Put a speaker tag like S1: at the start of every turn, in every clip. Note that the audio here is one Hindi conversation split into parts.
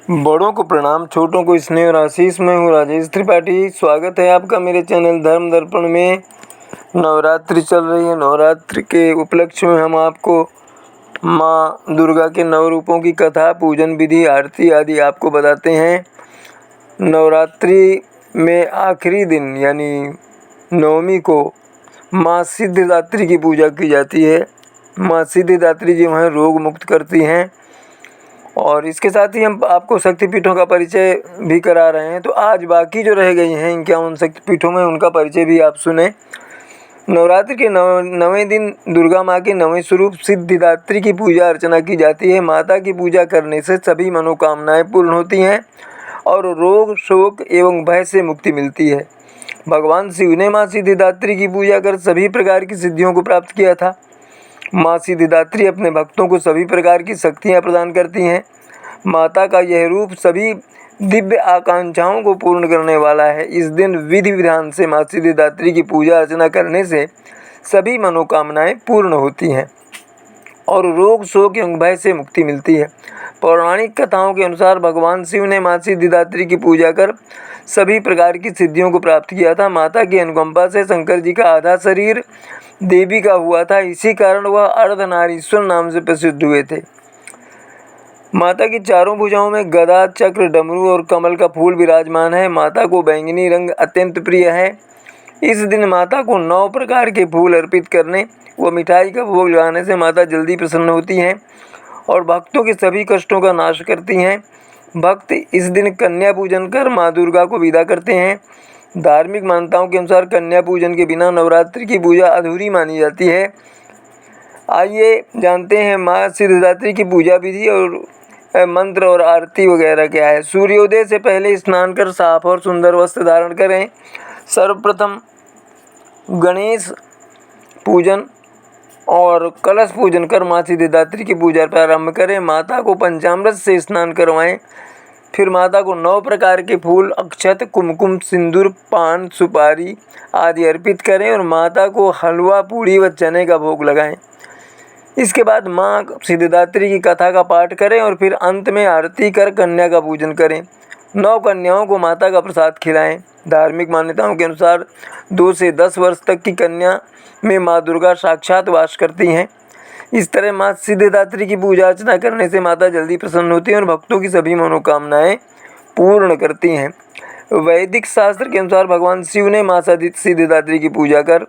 S1: बड़ों को प्रणाम, छोटों को स्नेह और आशीष। मैं हूँ राजेश त्रिपाठी। स्वागत है आपका मेरे चैनल धर्म दर्पण में। नवरात्रि चल रही है। नवरात्रि के उपलक्ष्य में हम आपको माँ दुर्गा के नव रूपों की कथा, पूजन विधि, आरती आदि आपको बताते हैं। नवरात्रि में आखिरी दिन यानी नवमी को माँ सिद्धिदात्री की पूजा की जाती है। माँ सिद्धिदात्री जो हैं रोग मुक्त करती हैं। और इसके साथ ही हम आपको शक्तिपीठों का परिचय भी करा रहे हैं। तो आज बाकी जो रह गई हैं 51 शक्तिपीठों में, उनका परिचय भी आप सुने। नवरात्रि के नवें दिन दुर्गा माँ के नवें स्वरूप सिद्धिदात्री की पूजा अर्चना की जाती है। माता की पूजा करने से सभी मनोकामनाएं पूर्ण होती हैं और रोग, शोक एवं भय से मुक्ति मिलती है। भगवान शिव ने माँ सिद्धिदात्री की पूजा कर सभी प्रकार की सिद्धियों को प्राप्त किया था। माँ सिद्धिदात्री अपने भक्तों को सभी प्रकार की शक्तियाँ प्रदान करती हैं। माता का यह रूप सभी दिव्य आकांक्षाओं को पूर्ण करने वाला है। इस दिन विधि विधान से माँ सिद्धिदात्री की पूजा अर्चना करने से सभी मनोकामनाएं पूर्ण होती हैं और रोग, शोक एवं भय से मुक्ति मिलती है। पौराणिक कथाओं के अनुसार भगवान शिव ने माँ सिद्धिदात्री की पूजा कर सभी प्रकार की सिद्धियों को प्राप्त किया था। माता की अनुकंपा से शंकर जी का आधा शरीर देवी का हुआ था। इसी कारण वह अर्धनारीश्वर नाम से प्रसिद्ध हुए थे। माता की चारों भुजाओं में गदा, चक्र, डमरू और कमल का फूल विराजमान है। माता को बैंगनी रंग अत्यंत प्रिय है। इस दिन माता को 9 प्रकार के फूल अर्पित करने व मिठाई का भोग लगाने से माता जल्दी प्रसन्न होती हैं और भक्तों के सभी कष्टों का नाश करती हैं। भक्त इस दिन कन्या पूजन कर माँ दुर्गा को विदा करते हैं। धार्मिक मान्यताओं के अनुसार कन्या पूजन के बिना नवरात्रि की पूजा अधूरी मानी जाती है। आइए जानते हैं माँ सिद्धिदात्री की पूजा विधि और मंत्र और आरती वगैरह क्या है। सूर्योदय से पहले स्नान कर साफ और सुंदर वस्त्र धारण करें। सर्वप्रथम गणेश पूजन और कलश पूजन कर माँ सिद्धिदात्री की पूजा प्रारंभ करें। माता को पंचामृत से स्नान करवाएं। फिर माता को 9 प्रकार के फूल, अक्षत, कुमकुम, सिंदूर, पान, सुपारी आदि अर्पित करें और माता को हलवा, पूड़ी व चने का भोग लगाएं। इसके बाद माँ सिद्धिदात्री की कथा का पाठ करें और फिर अंत में आरती कर कन्या का पूजन करें। 9 कन्याओं को माता का प्रसाद खिलाएं। धार्मिक मान्यताओं के अनुसार 2 से 10 वर्ष तक की कन्या में माँ दुर्गा साक्षात वास करती हैं। इस तरह माँ सिद्धिदात्री की पूजा अर्चना करने से माता जल्दी प्रसन्न होती हैं और भक्तों की सभी मनोकामनाएं पूर्ण करती हैं। वैदिक शास्त्र के अनुसार भगवान शिव ने माँ सिद्धिदात्री की पूजा कर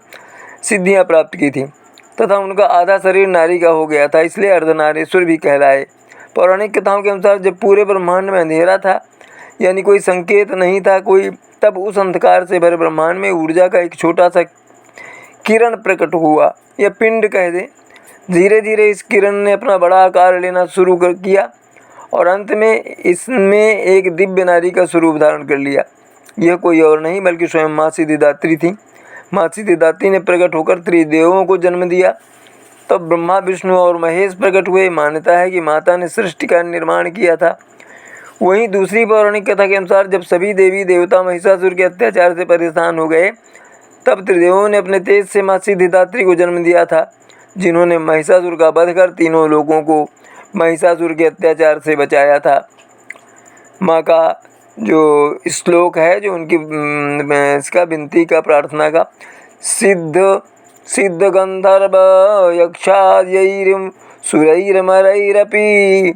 S1: सिद्धियाँ प्राप्त की थी तथा उनका आधा शरीर नारी का हो गया था, इसलिए अर्धनारीश्वर भी कहलाए। पौराणिक कथाओं के अनुसार जब पूरे ब्रह्मांड में अंधेरा था यानी कोई संकेत नहीं था तब उस अंधकार से भरे ब्रह्मांड में ऊर्जा का एक छोटा सा किरण प्रकट हुआ या पिंड कह दे। धीरे धीरे इस किरण ने अपना बड़ा आकार लेना शुरू किया और अंत में इसमें एक दिव्य नारी का स्वरूप धारण कर लिया। यह कोई और नहीं बल्कि स्वयं माँ सिद्धिदात्री थी। माँ सिद्धिदात्री ने प्रकट होकर त्रिदेवों को जन्म दिया। तब ब्रह्मा, विष्णु और महेश प्रकट हुए। मान्यता है कि माता ने सृष्टि का निर्माण किया था। वहीं दूसरी पौराणिक कथा के अनुसार जब सभी देवी देवता महिषासुर के अत्याचार से परेशान हो गए तब त्रिदेवों ने अपने तेज से माँ सिद्धिदात्री को जन्म दिया था, जिन्होंने महिषासुर का वध कर तीनों लोगों को महिषासुर के अत्याचार से बचाया था। माँ का जो श्लोक है, जो उनकी इसका विनती का, प्रार्थना का, सिद्ध गंधर्व यक्षाद्यैर् सुरैर्मरैरपि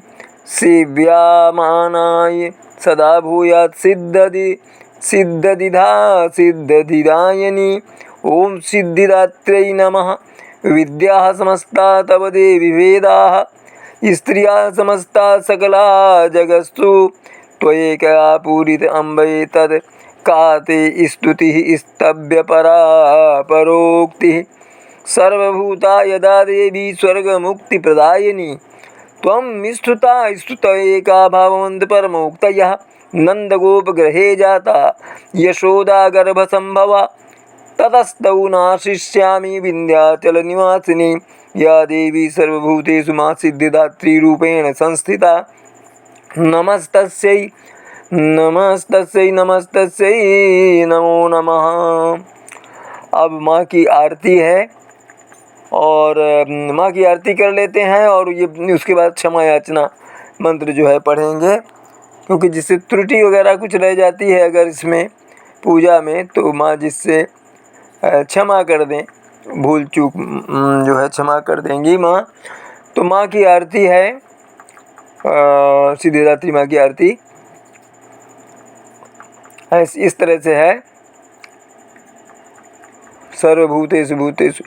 S1: सेव्यमानाय सदा भूयात् सिद्धदिधा सिद्धदिदायनी। ओम सिद्धिदात्र्यै नमः। विद्याः समस्ता तव देवी वेदाः स्त्रियः समस्ता सकला जगत्सु त्वयैकया पूरित अम्बे तद् का ते स्तुतिः स्तव्यपरा परोक्तिः। सर्वभूता यदा देवी स्वर्गमुक्तिप्रदायिनी त्वं स्तुता स्तुतैका भवन्ति परमोक्तयः। नन्दगोपगृहे जाता यशोदागर्भसम्भवा ततस्तौ नाशिष्यामि विन्ध्याचलनिवासिनी। या देवी सर्वभूतेषु माँ सिद्धिदात्री रूपेण संस्थिता। नमस्तस्यै नमस्तस्यै नमस्तस्यै नमो नमः। अब माँ की आरती है और माँ की आरती कर लेते हैं और ये उसके बाद क्षमा याचना मंत्र जो है पढ़ेंगे। क्योंकि जिससे त्रुटि वगैरह कुछ रह जाती है अगर इसमें पूजा में, तो माँ जिससे क्षमा कर दें, भूल चूक जो है क्षमा कर देंगी माँ। तो माँ की आरती है, सिद्धिदात्री माँ की आरती इस तरह से है। सर्वभूतेषु भूतेषु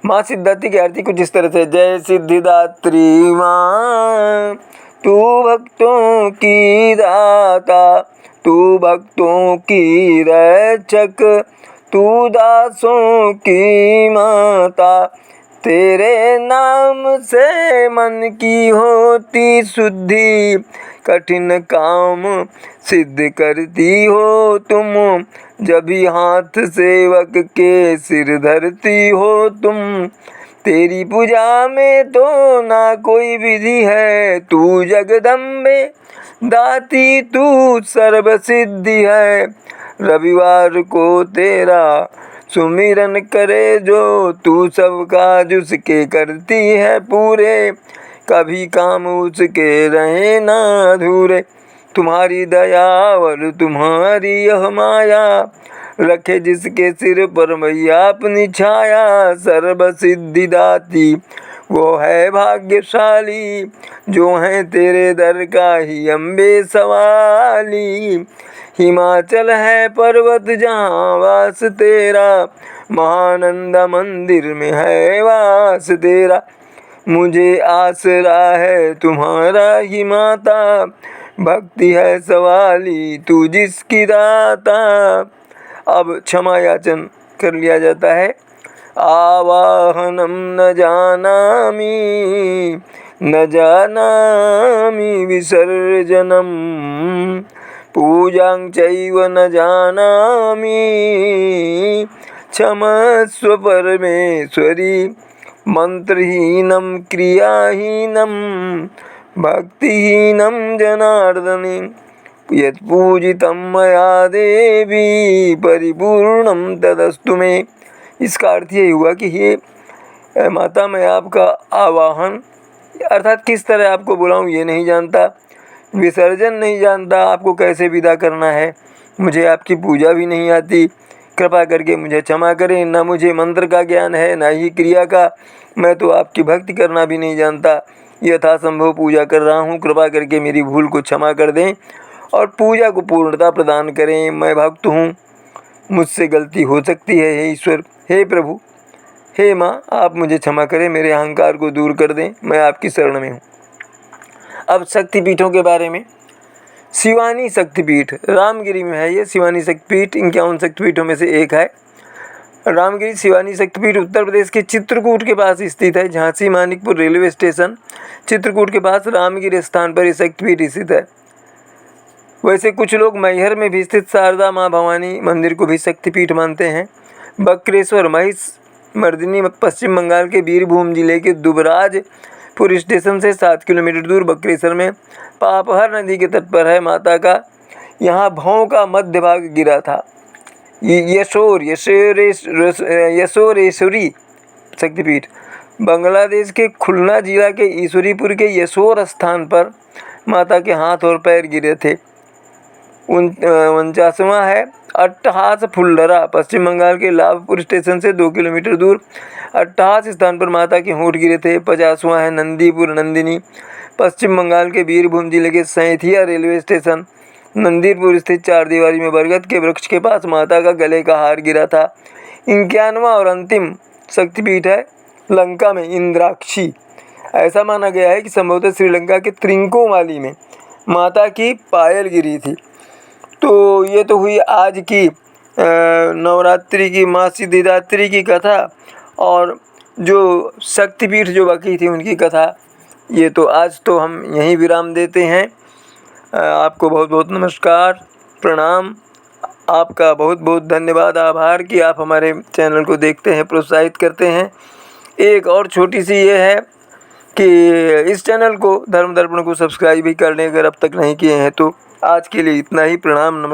S1: माँ सिद्धिदात्री की आरती कुछ इस तरह से। जय सिद्धिदात्री माँ, तू भक्तों की दाता, तू भक्तों की रक्षक, तू दासों की माता। तेरे नाम से मन की होती शुद्धि, कठिन काम सिद्ध करती हो तुम। जब भी हाथ सेवक के सिर धरती हो तुम। तेरी पूजा में तो ना कोई विधि है, तू जगदम्बे दाती तू सर्व सिद्धि है। रविवार को तेरा सुमिरन करे जो, तू सब काज उसके करती है पूरे। कभी काम उसके रहे ना अधूरे। तुम्हारी दया और तुम्हारी यह माया, रखे जिसके सिर पर मैया अपनी छाया। सर्व सिद्धि दाती वो है भाग्यशाली, जो है तेरे दर का ही अम्बे सवाली। हिमाचल है पर्वत जहाँ वास तेरा, महानंद मंदिर में है वास तेरा। मुझे आसरा है तुम्हारा ही माता, भक्ति है सवाली तू जिसकी दाता। अब क्षमा याचन कर लिया जाता है। आवाहनम न जानामि, न जानामि विसर्जनम, पूजां चैव न जानामि, क्षमस्व परमेश्वरी। मंत्रहीनं क्रियाहीनं भक्तिहीनं जनार्दनी, यत्पूजितं मया देवी परिपूर्णं तदस्तु मे। इसका अर्थ ये हुआ कि हे माता, मैं आपका आवाहन अर्थात किस तरह आपको बुलाऊं ये नहीं जानता, विसर्जन नहीं जानता, आपको कैसे विदा करना है, मुझे आपकी पूजा भी नहीं आती, कृपा करके मुझे क्षमा करें। न मुझे मंत्र का ज्ञान है न ही क्रिया का, मैं तो आपकी भक्ति करना भी नहीं जानता। यथासंभव पूजा कर रहा हूँ, कृपा करके मेरी भूल को क्षमा कर दें और पूजा को पूर्णता प्रदान करें। मैं भक्त हूँ, मुझसे गलती हो सकती है। हे ईश्वर, हे प्रभु, हे माँ, आप मुझे क्षमा करें, मेरे अहंकार को दूर कर दें, मैं आपकी शरण में हूँ। अब शक्तिपीठों के बारे में। शिवानी शक्तिपीठ रामगिरी में है। ये शिवानी शक्तिपीठ 51 शक्तिपीठों में से एक है। रामगिरी शिवानी शक्तिपीठ उत्तर प्रदेश के चित्रकूट के पास स्थित है। झांसी मानिकपुर रेलवे स्टेशन चित्रकूट के पास रामगिरी स्थान पर ये शक्तिपीठ स्थित है। वैसे कुछ लोग मैहर में भी स्थित शारदा माँ भवानी मंदिर को भी शक्तिपीठ मानते हैं। बक्रेश्वर महिष मर्दिनी पश्चिम बंगाल के बीरभूम जिले के दुबराजपुर स्टेशन से 7 किलोमीटर दूर बक्रेश्वर में पापहर नदी के तट पर है। माता का यहाँ भौं का मध्य भाग गिरा था। यशोरेश्वरी शक्तिपीठ बांग्लादेश के खुलना जिला के ईश्वरीपुर के यशोर स्थान पर माता के हाथ और पैर गिरे थे। 49वां है अट्टहास फुल्लरा पश्चिम बंगाल के लाभपुर स्टेशन से 2 किलोमीटर दूर अट्टहास स्थान पर माता के होंठ गिरे थे। 50वां है नंदीपुर नंदिनी पश्चिम बंगाल के बीरभूम जिले के सैंथिया रेलवे स्टेशन नंदीपुर स्थित चार दीवारी में बरगद के वृक्ष के पास माता का गले का हार गिरा था। 51वां और अंतिम शक्तिपीठ है लंका में इंद्राक्षी। ऐसा माना गया है कि संभवतः श्रीलंका के त्रिंकोमाली में माता की पायल गिरी थी। तो ये तो हुई आज की नवरात्रि की माँ सिद्धिदात्री की कथा और जो शक्तिपीठ जो बाकी थी उनकी कथा। ये तो आज तो हम यहीं विराम देते हैं। आपको बहुत बहुत नमस्कार, प्रणाम। आपका बहुत बहुत धन्यवाद, आभार कि आप हमारे चैनल को देखते हैं, प्रोत्साहित करते हैं। एक और छोटी सी ये है कि इस चैनल को धर्म दर्पण को सब्सक्राइब भी कर लें अगर अब तक नहीं किए हैं तो। आज के लिए इतना ही, प्रणाम, नमस्कार।